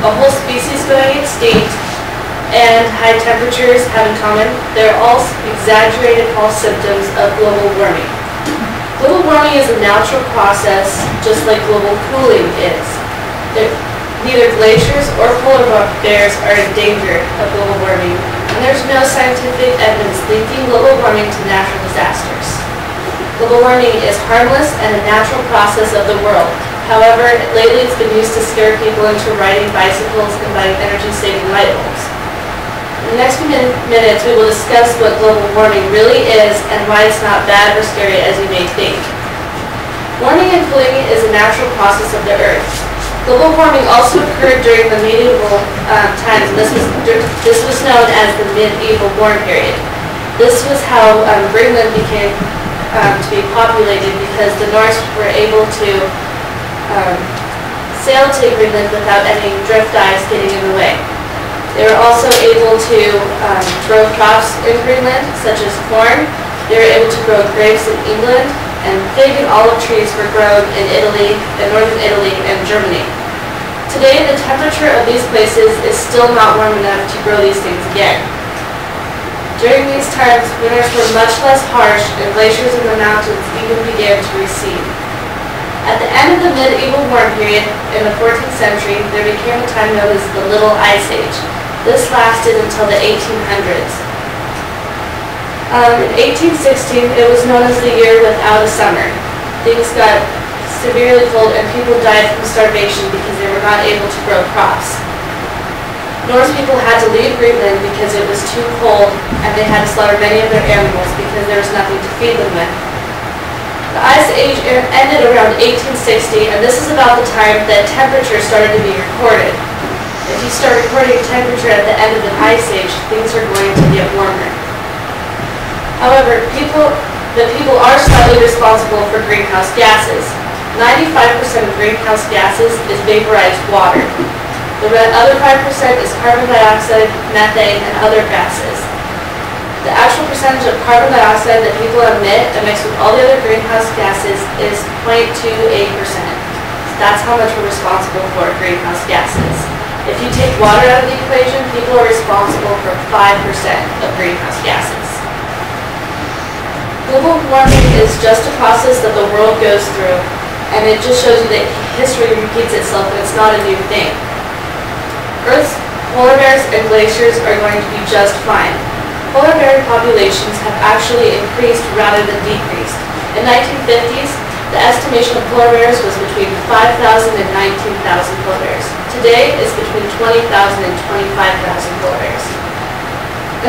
a whole species going extinct, and high temperatures have in common, they're all exaggerated false symptoms of global warming. Global warming is a natural process, just like global cooling is. Neither glaciers or polar bears are in danger of global warming, and there's no scientific evidence linking global warming to natural disasters. Global warming is harmless and a natural process of the world. However, lately it's been used to scare people into riding bicycles and buying energy-saving light bulbs. In the next few minutes, we will discuss what global warming really is and why it's not bad or scary as you may think. Warming and cooling is a natural process of the Earth. Global warming also occurred during the medieval times, and this was known as the medieval warm period. This was how Greenland became to be populated, because the Norse were able to sail to Greenland without any drift ice getting in the way. They were also able to grow crops in Greenland, such as corn. They were able to grow grapes in England, and fig and olive trees were grown in Italy, in northern Italy, and Germany. Today, the temperature of these places is still not warm enough to grow these things again. During these times, winters were much less harsh, and glaciers in the mountains even began to recede. At the end of the medieval warm period, in the 14th century, there became a time known as the Little Ice Age. This lasted until the 1800s. In 1816, it was known as the year without a summer. Things got severely cold and people died from starvation because they were not able to grow crops. Norse people had to leave Greenland because it was too cold, and they had to slaughter many of their animals because there was nothing to feed them with. The Ice Age ended around 1860, and this is about the time that temperature started to be recorded. If you start recording temperature at the end of the Ice Age, things are going to get warmer. However, people are slightly responsible for greenhouse gases. 95% of greenhouse gases is vaporized water. The other 5% is carbon dioxide, methane, and other gases. The actual percentage of carbon dioxide that people emit and mixed with all the other greenhouse gases is 0.28%. That's how much we're responsible for greenhouse gases. If you take water out of the equation, people are responsible for 5% of greenhouse gases. Global warming is just a process that the world goes through, and it just shows you that history repeats itself and it's not a new thing. Earth's polar bears and glaciers are going to be just fine. Polar bear populations have actually increased rather than decreased. In the 1950s, the estimation of polar bears was between 5,000 and 19,000 polar bears. Today is between 20,000 and 25,000 polar bears.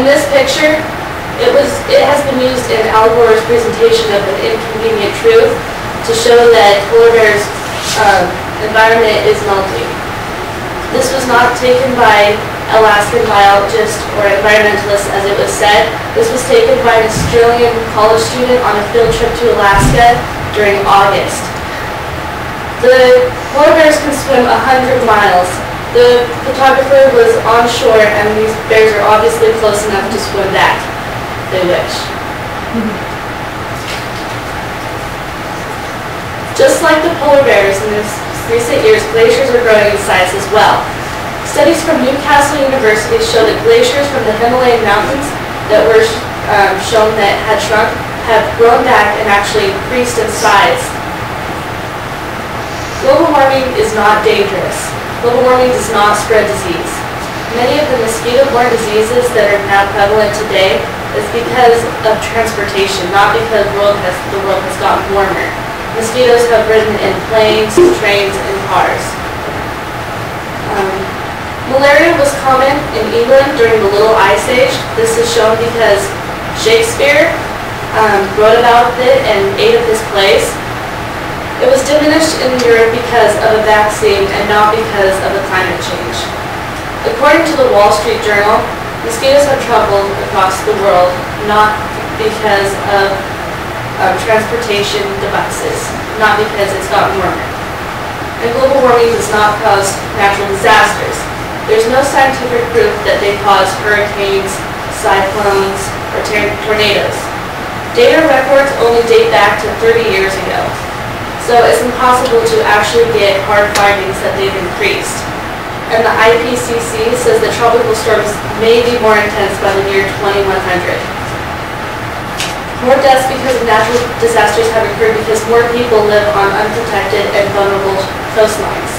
In this picture, it has been used in Al Gore's presentation of An Inconvenient Truth to show that polar bears' environment is melting. This was not taken by Alaskan biologist or environmentalist, as it was said. This was taken by an Australian college student on a field trip to Alaska during August. The polar bears can swim 100 miles. The photographer was on shore, and these bears are obviously close enough to swim that. They wish. Just like the polar bears, in recent years, glaciers are growing in size as well. Studies from Newcastle University show that glaciers from the Himalayan mountains that were shown that had shrunk have grown back and actually increased in size. Global warming is not dangerous. Global warming does not spread disease. Many of the mosquito-borne diseases that are now prevalent today is because of transportation, not because the world has gotten warmer. Mosquitoes have ridden in planes, trains, and cars. Malaria was common in England during the Little Ice Age. This is shown because Shakespeare wrote about it and ate of his plays. It was diminished in Europe because of a vaccine and not because of the climate change. According to the Wall Street Journal, mosquitoes have traveled across the world not because of transportation devices, not because it's gotten warmer. And global warming does not cause natural disasters. There's no scientific proof that they cause hurricanes, cyclones, or tornadoes. Data records only date back to 30 years ago, so it's impossible to actually get hard findings that they've increased. and the IPCC says that tropical storms may be more intense by the year 2100. More deaths because of natural disasters have occurred because more people live on unprotected and vulnerable coastlines.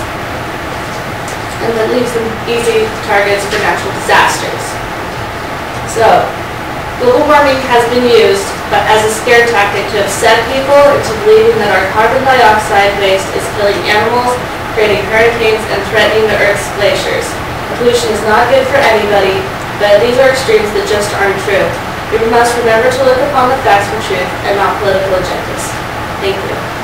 And that leaves them easy targets for natural disasters. So, global warming has been used as a scare tactic to upset people into believing that our carbon dioxide waste is killing animals, creating hurricanes, and threatening the Earth's glaciers. Pollution is not good for anybody, but these are extremes that just aren't true. We must remember to look upon the facts for truth and not political agendas. Thank you.